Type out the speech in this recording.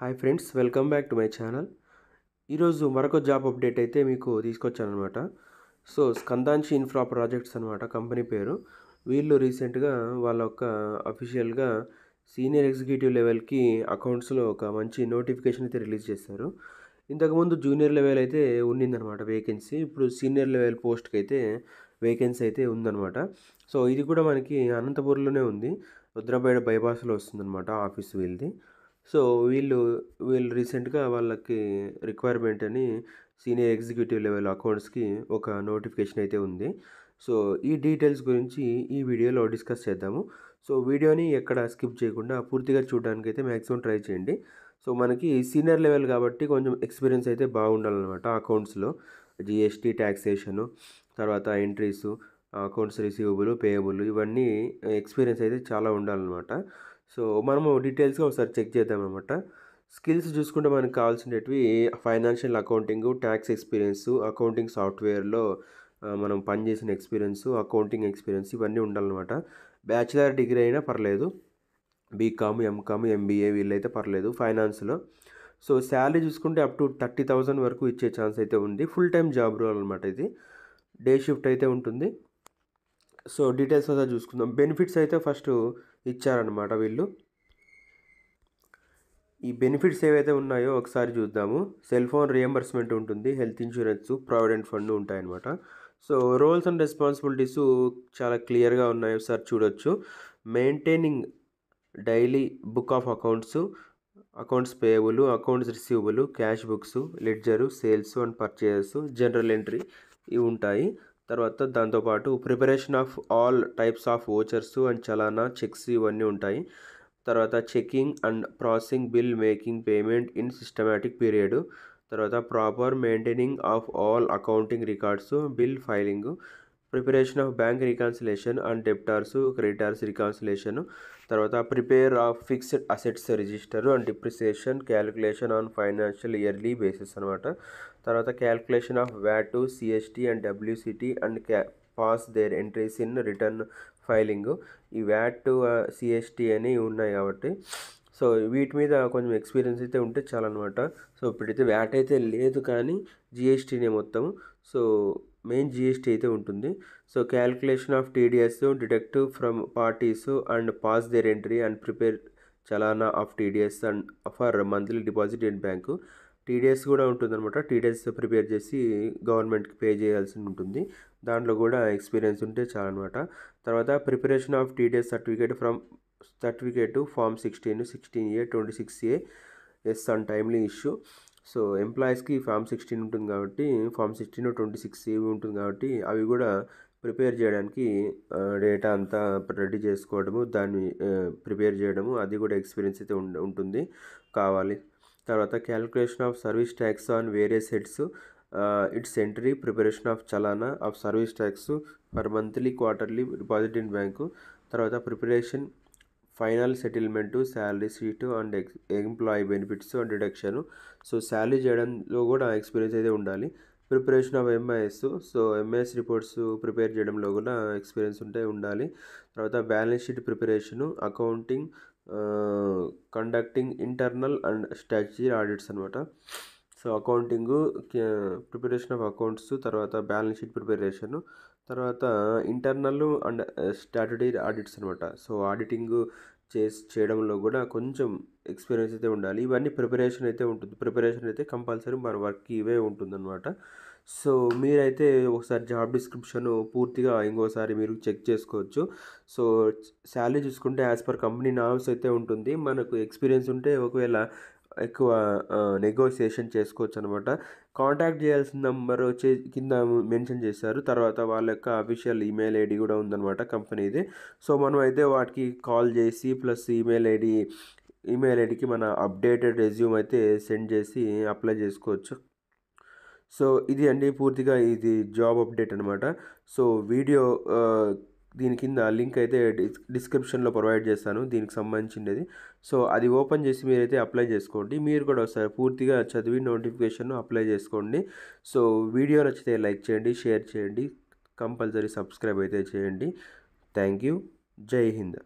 Hi friends, welcome back to my channel. ఈరోజు మరొక job update అయితే మీకు తీసుకొచ్చానమాట. సో స్కందాంశి ఇన్ఫ్రా ప్రాజెక్ట్స్ అనమాట కంపెనీ పేరు. వీళ్ళు రీసెంట్గా వాళ్ళ యొక్క అఫీషియల్గా సీనియర్ ఎగ్జిక్యూటివ్ లెవెల్కి అకౌంట్స్లో ఒక మంచి నోటిఫికేషన్ అయితే రిలీజ్ చేశారు. ఇంతకుముందు జూనియర్ లెవెల్ అయితే ఉండిందనమాట వేకెన్సీ. ఇప్పుడు సీనియర్ లెవెల్ పోస్ట్కి అయితే వేకెన్సీ అయితే ఉందన్నమాట. సో ఇది కూడా మనకి అనంతపూర్లోనే ఉంది. రుద్రంపేట బైపాస్లో వస్తుందన్నమాట ఆఫీస్ వీళ్ళది. సో వీళ్ళు రీసెంట్గా వాళ్ళకి రిక్వైర్మెంట్ అని సీనియర్ ఎగ్జిక్యూటివ్ లెవెల్ అకౌంట్స్కి ఒక నోటిఫికేషన్ అయితే ఉంది. సో ఈ డీటెయిల్స్ గురించి ఈ వీడియోలో డిస్కస్ చేద్దాము. సో వీడియోని ఎక్కడ స్కిప్ చేయకుండా పూర్తిగా చూడడానికి అయితే మ్యాక్సిమం ట్రై చేయండి. సో మనకి సీనియర్ లెవెల్ కాబట్టి కొంచెం ఎక్స్పీరియన్స్ అయితే బాగుండాలన్నమాట అకౌంట్స్లో. జిఎస్టీ, ట్యాక్సేషను, తర్వాత ఎంట్రీసు, అకౌంట్స్ రిసీవబుల్, పేయబుల్, ఇవన్నీ ఎక్స్పీరియన్స్ అయితే చాలా ఉండాలన్నమాట. సో మనము డీటెయిల్స్గా ఒకసారి చెక్ చేద్దామన్నమాట. స్కిల్స్ చూసుకుంటే మనకు కావాల్సినవి financial accounting, tax experience, accounting సాఫ్ట్వేర్లో మనం పనిచేసిన ఎక్స్పీరియన్స్, అకౌంటింగ్ ఎక్స్పీరియన్స్, ఇవన్నీ ఉండాలన్నమాట. బ్యాచిలర్ డిగ్రీ అయినా పర్లేదు, బీకామ్, ఎంకామ్, ఎంబీఏ వీళ్ళైతే పర్లేదు ఫైనాన్స్లో. సో శాలరీ చూసుకుంటే అప్ టు 30,000 వరకు ఇచ్చే ఛాన్స్ అయితే ఉంది. ఫుల్ టైం జాబ్ రోల్ అనమాట ఇది. డే షిఫ్ట్ అయితే ఉంటుంది. సో డీటెయిల్స్ అంతా చూసుకుందాం. బెనిఫిట్స్ అయితే ఫస్ట్ ఇచ్చారనమాట వీళ్ళు. ఈ బెనిఫిట్స్ ఏవైతే ఉన్నాయో ఒకసారి చూద్దాము. సెల్ ఫోన్ రియంబర్స్మెంట్ ఉంటుంది, హెల్త్ ఇన్సూరెన్స్, ప్రావిడెంట్ ఫండ్ ఉంటాయన్నమాట. సో రోల్స్ అండ్ రెస్పాన్సిబిలిటీస్ చాలా క్లియర్గా ఉన్నాయి, ఒకసారి చూడొచ్చు. Maintaining daily book of accounts, accounts payable, accounts receivable, cash books, ledger, sales and purchases, general entry ఇవి ఉంటాయి. తర్వాత దాంతోపాటు preparation of all types of vouchers and challan, cheques ఇవన్నీ ఉంటాయి. తర్వాత checking and processing, bill making, payment in systematic period. తర్వాత proper maintaining of all accounting records, bill filing, preparation of bank reconciliation and debtors, creditors reconciliation. తర్వాత prepare of fixed assets register and depreciation, calculation on financial yearly basis అనమాట. తర్వాత calculation of VAT, C S T and W C T and pass their entries in return filing. ఈ VAT, C S T అని ఉన్నాయి కాబట్టి so వీటి మీద కొంచెం ఎక్స్పీరియన్స్ అయితే ఉంటే చాలన్నమాట. సో ఇప్పుడైతే వ్యాట్ అయితే లేదు కానీ జిఎస్టీనే మొత్తం. సో మెయిన్ జిఎస్టీ అయితే ఉంటుంది. So calculation of T D S, deduct from parties and pass their entry and prepare challan of T D S and for monthly deposit in bank. T D S కూడా ఉంటుందన్నమాట. టీడీఎస్ ప్రిపేర్ చేసి గవర్నమెంట్కి పే చేయాల్సి ఉంటుంది. దాంట్లో కూడా ఎక్స్పీరియన్స్ ఉంటే చాలన్నమాట. తర్వాత preparation of TDS certificate form 16, 16A, 26A as on timely issue. So ఎంప్లాయీస్కి ఫామ్ 16 ఉంటుంది కాబట్టి, ఫామ్ 16, 26A ఉంటుంది కాబట్టి అవి కూడా ప్రిపేర్ చేయడానికి డేటా అంతా రెడీ చేసుకోవడము, దాన్ని ప్రిపేర్ చేయడము, అది కూడా ఎక్స్పీరియన్స్ అయితే ఉంటుంది కావాలి. తర్వాత calculation of service tax on various heads, its entry, preparation of challan of service tax for monthly, quarterly deposit in bank. తర్వాత preparation final settlement, salary sheet and employee benefits and deduction. So salary చేయడంలో కూడా experience అయితే ఉండాలి. Preparation of M I S, so M I S reports prepare చేయడంలో కూడా experience ఉండాలి. తర్వాత balance sheet preparation, accounting, conducting internal and statutory audits అనమాట. So accounting, preparation of accounts, తర్వాత బ్యాలెన్స్ షీట్ ప్రిపరేషను, తర్వాత ఇంటర్నల్ అండ్ స్టాట్యుటరీ ఆడిట్స్ అనమాట. సో ఆడిటింగ్ చేయడంలో కూడా కొంచెం ఎక్స్పీరియన్స్ అయితే ఉండాలి. ఇవన్నీ ప్రిపరేషన్ అయితే ఉంటుంది. ప్రిపరేషన్ అయితే కంపల్సరీ మన వర్క్ ఇవే ఉంటుందన్నమాట. సో మీరైతే ఒకసారి జాబ్ డిస్క్రిప్షన్ పూర్తిగా ఇంకోసారి మీరు చెక్ చేసుకోవచ్చు. సో శాలరీ చూసుకుంటే యాజ్ పర్ కంపెనీ నామ్స్ అయితే ఉంటుంది. మనకు ఎక్స్పీరియన్స్ ఉంటే ఒకవేళ ఎక్కువ నెగోసియేషన్ చేసుకోవచ్చు అనమాట. కాంటాక్ట్ చేయాల్సిన నెంబర్ వచ్చి కింద మెన్షన్ చేశారు. తర్వాత వాళ్ళ యొక్క అఫీషియల్ ఈమెయిల్ ఐడి కూడా ఉందన్నమాట కంపెనీది. సో మనం అయితే వాటికి కాల్ చేసి ప్లస్ ఈమెయిల్ ఐడికి మన అప్డేటెడ్ రెజ్యూమ్ అయితే సెండ్ చేసి అప్లై చేసుకోవచ్చు. సో ఇది అండి పూర్తిగా ఇది జాబ్ అప్డేట్ అనమాట. సో వీడియో దీని కింద లింక్ అయితే డిస్క్రిప్షన్లో ప్రొవైడ్ చేస్తాను దీనికి సంబంధించినది. సో అది ఓపెన్ చేసి మీరైతే అప్లై చేసుకోండి. మీరు కూడా ఒకసారి పూర్తిగా చదివి నోటిఫికేషన్ అప్లై చేసుకోండి. సో వీడియో నచ్చితే లైక్ చేయండి, షేర్ చేయండి, కంపల్సరీ సబ్స్క్రైబ్ అయితే చేయండి. Thank you. జై హింద్.